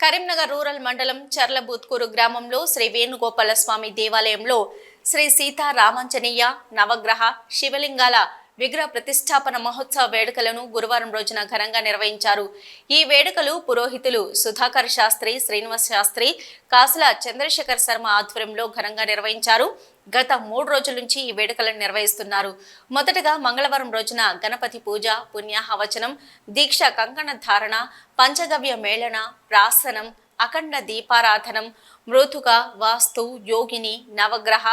Karimnagar rural మండలం చర్లబూత్కూరు గ్రామంలో శ్రీ వేణుగోపాల స్వామి దేవాలయంలో శ్రీ సీతారామాంజనేయ నవగ్రహ శివలింగాల విగ్రహ ప్రతిష్టాపన మహోత్సవ వేడుకలను గురువారం రోజున ఘనంగా నిర్వహించారు. ఈ వేడుకలు పురోహితులు సుధాకర్ శాస్త్రి, శ్రీనివాస్ శాస్త్రి, కాసుల చంద్రశేఖర్ శర్మ ఆధ్వర్యంలో ఘనంగా నిర్వహించారు. గత 3 రోజుల నుంచి ఈ వేడుకలను నిర్వహిస్తున్నారు. మొదటగా మంగళవారం రోజున గణపతి పూజ, పుణ్యాహవచనం, దీక్ష కంకణ ధారణ, పంచగవ్య మేళన, ప్రాసనం, అఖండ దీపారాధనం, మృతుక, వాస్తు, యోగిని, నవగ్రహ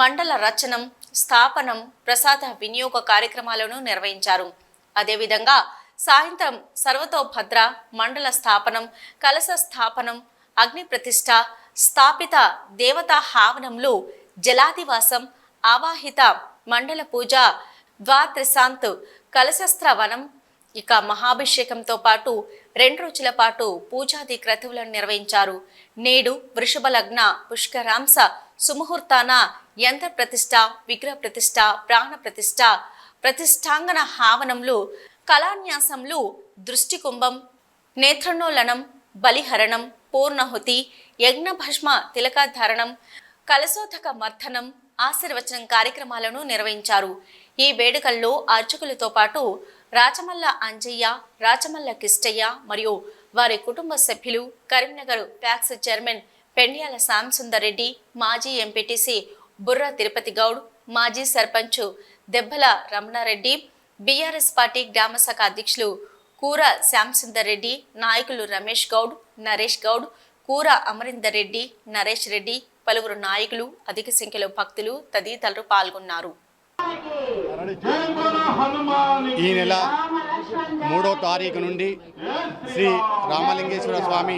మండల రచనం, స్థాపనం, ప్రసాద వినియోగ కార్యక్రమాలను నిర్వహించారు. అదేవిధంగా సాయంత్రం సర్వతోభద్ర మండల స్థాపనం, కలశ స్థాపనం, అగ్ని ప్రతిష్ఠ, స్థాపిత దేవతా హావనంలో జలాదివాసం, ఆవాహిత మండల పూజ, ద్వాత్రిశాంత్ కలశస్త్రవనం, ఇక మహాభిషేకంతో పాటు 2 రోజుల పాటు పూజాది క్రతువులను నిర్వహించారు. నేడు వృషభ లగ్న పుష్కరాంశ సుముహూర్తాన యంత్ర ప్రతిష్ఠ, విగ్రహ ప్రతిష్ఠ, ప్రాణ ప్రతిష్ఠ, ప్రతిష్టాంగన హావనంలో కళాన్యాసంలో దృష్టికుంభం, నేత్రనోలనం, బలిహరణం, పూర్ణహుతి, యజ్ఞభస్మ తిలకాధారణం, కలశోదక మర్దనం, ఆశీర్వచనం కార్యక్రమాలను నిర్వహించారు. ఈ వేడుకల్లో అర్చకులతో పాటు రాచమల్ల అంజయ్య, రాచమల్ల కిష్టయ్య మరియు వారి కుటుంబ సభ్యులు, కరీంనగర్ ప్యాక్స్ చైర్మన్ పెండ్యాల శ్యాంసుందర్ రెడ్డి, మాజీ ఎంపీటీసీ బుర్ర తిరుపతి గౌడ్, మాజీ సర్పంచ్ దెబ్బల రమణారెడ్డి, బీఆర్ఎస్ పార్టీ గ్రామ శాఖ అధ్యక్షులు కూర శ్యాంసుందర్ రెడ్డి, నాయకులు రమేష్ గౌడ్, నరేష్ గౌడ్, కూర అమరీందర్ రెడ్డి, నరేష్ రెడ్డి, పలువురు నాయకులు, అధిక సంఖ్యలో భక్తులు తదితరులు పాల్గొన్నారు. ఈ నెల 3వ తారీఖు నుండి శ్రీ రామలింగేశ్వర స్వామి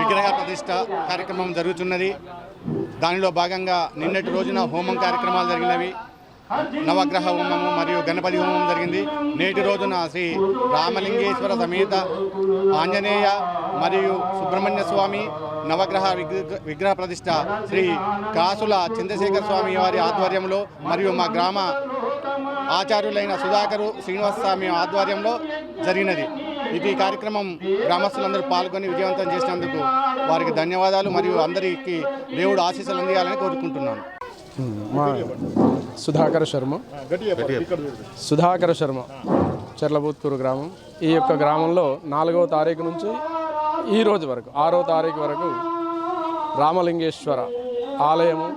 విగ్రహ ప్రతిష్ట కార్యక్రమం జరుగుతున్నది. దానిలో భాగంగా నిన్నటి రోజున హోమం కార్యక్రమాలు జరిగినవి. నవగ్రహ హోమము మరియు గణపతి హోమం జరిగింది. నేటి రోజున శ్రీ రామలింగేశ్వర సమేత ఆంజనేయ మరియు సుబ్రహ్మణ్య స్వామి నవగ్రహ విగ్రహ ప్రతిష్ట శ్రీ కాసుల చంద్రశేఖర్ స్వామి వారి ఆధ్వర్యంలో మరియు మా గ్రామ ఆచార్యులైన సుధాకరు శ్రీనివాస స్వామి ఆధ్వర్యంలో జరిగినది. ఇది కార్యక్రమం గ్రామస్తులందరూ పాల్గొని విజయవంతం చేసినందుకు వారికి ధన్యవాదాలు మరియు అందరికీ దేవుడు ఆశీస్సులు అందియాలని కోరుకుంటున్నాను. మా సుధాకర్ శర్మ చర్లబూత్కూరు గ్రామం. ఈ యొక్క గ్రామంలో 4వ తారీఖు నుంచి ఈ రోజు వరకు 6వ తారీఖు వరకు రామలింగేశ్వర ఆలయము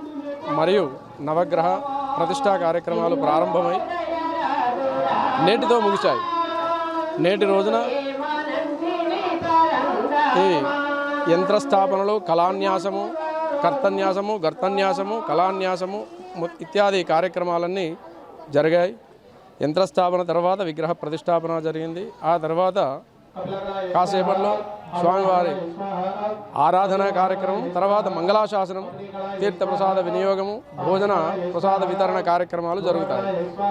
మరియు నవగ్రహ ప్రతిష్టా కార్యక్రమాలు ప్రారంభమై నేటితో ముగిశాయి. నేటి రోజున ఈ యంత్రస్థాపనలు, కళాన్యాసము, కర్తన్యాసము, గర్తన్యాసము, కళాన్యాసము ఇత్యాది కార్యక్రమాలన్నీ జరిగాయి. యంత్రస్థాపన తర్వాత విగ్రహ ప్రతిష్టాపన జరిగింది. ఆ తర్వాత కాసేపట్లో స్వామివారి ఆరాధన కార్యక్రమం, తర్వాత మంగళాశాసనం, తీర్థప్రసాద వినియోగము, భోజన ప్రసాద వితరణ కార్యక్రమాలు జరుగుతాయి.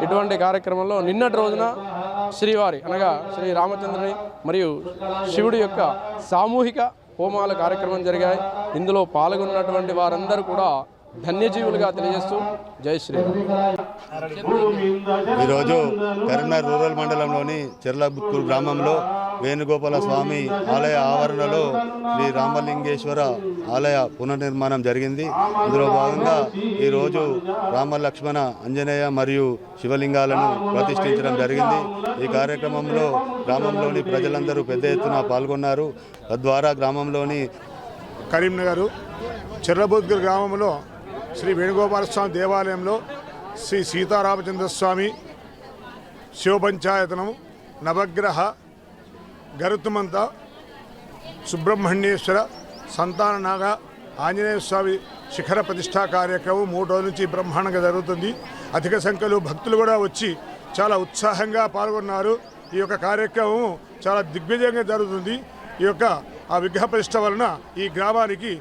ఇటువంటి కార్యక్రమంలో నిన్నటి రోజున శ్రీవారి అనగా శ్రీ రామచంద్రుని మరియు శివుడి యొక్క సామూహిక హోమాల కార్యక్రమం జరిగాయి. ఇందులో పాల్గొన్నటువంటి వారందరూ కూడా ధన్యజీవులుగా తెలియజేస్తూ జై శ్రీరామ్. ఈరోజు కరీంనగర్ రూరల్ మండలంలోని చర్లబూత్కూరు గ్రామంలో వేణుగోపాల స్వామి ఆలయ ఆవరణలో శ్రీ రామలింగేశ్వర ఆలయ పునర్నిర్మాణం జరిగింది. ఇందులో భాగంగా ఈరోజు రామ లక్ష్మణ అంజనేయ మరియు శివలింగాలను ప్రతిష్ఠించడం జరిగింది. ఈ కార్యక్రమంలో గ్రామంలోని ప్రజలందరూ పెద్ద ఎత్తున పాల్గొన్నారు. తద్వారా గ్రామంలోని కరీంనగర్ చర్లబూత్కూరు గ్రామంలో శ్రీ వేణుగోపాల స్వామి దేవాలయంలో శ్రీ సీతారామచంద్రస్వామి శివపంచాయతనము, నవగ్రహ, గరుత్మంత, సుబ్రహ్మణ్యేశ్వర, సంతాననాగ, ఆంజనేయ స్వామి శిఖర ప్రతిష్టా కార్యక్రమం 3 రోజుల నుంచి బ్రహ్మాండంగా జరుగుతుంది. అధిక సంఖ్యలో భక్తులు కూడా వచ్చి చాలా ఉత్సాహంగా పాల్గొన్నారు. ఈ యొక్క కార్యక్రమం చాలా దిగ్విజయంగా జరుగుతుంది. ఈ యొక్క ఆ విగ్రహ ప్రతిష్ట వలన ఈ గ్రామానికి